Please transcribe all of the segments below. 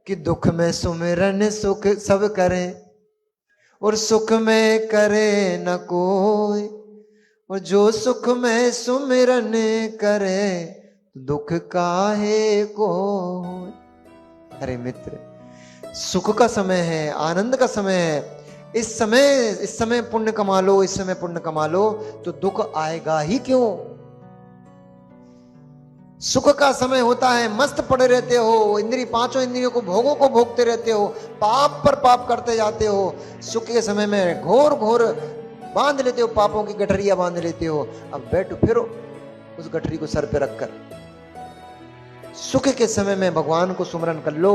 कि दुख में सुमिरन सुख सब करें और सुख में करे न कोई, और जो सुख में सुमिरन करे दुख काहे को। अरे मित्र, सुख का समय है, आनंद का समय है, इस समय पुण्य कमा लो, इस समय पुण्य कमा लो तो दुख आएगा ही क्यों। सुख का समय होता है, मस्त पड़े रहते हो, पांचों इंद्रियों को भोगों को भोगते रहते हो, पाप पर पाप करते जाते हो। सुख के समय में घोर घोर बांध लेते हो, पापों की गठरिया बांध लेते हो। अब बैठो फिरो उस गठरी को सर पे रखकर। सुख के समय में भगवान को सुमरन कर लो,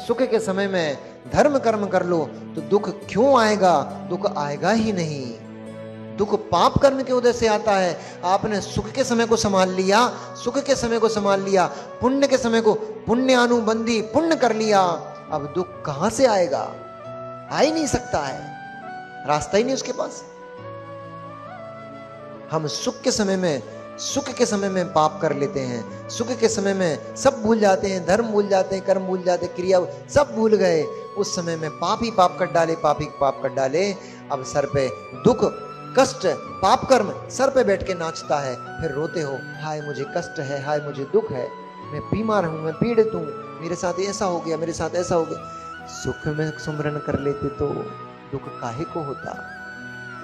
सुख के समय में धर्म कर्म कर लो तो दुख क्यों आएगा, दुख आएगा ही नहीं। दुख पाप कर्म के उदय से आता है। आपने सुख के समय को संभाल लिया, सुख के समय को संभाल लिया, पुण्य के समय को पुण्यानुबंधी पुण्य कर लिया, अब दुख कहां से आएगा, आ ही नहीं सकता है, रास्ता ही नहीं उसके पास। हम सुख के समय में पाप कर लेते हैं, सुख के समय में सब भूल जाते हैं, धर्म भूल जाते हैं, कर्म भूल जाते हैं, क्रिया सब भूल गए। उस समय में पाप ही पाप कर डाले, पाप ही पाप कर डाले। अब सर पे दुख कष्ट पाप कर्म सर पे बैठ के नाचता है, फिर रोते हो, हाय मुझे कष्ट है, हाय मुझे दुख है, मैं बीमार हूं, मैं पीड़ित हूं, मेरे साथ ऐसा हो गया, मेरे साथ ऐसा हो गया। सुख में सुमरन कर लेते तो दुख काहे को होता।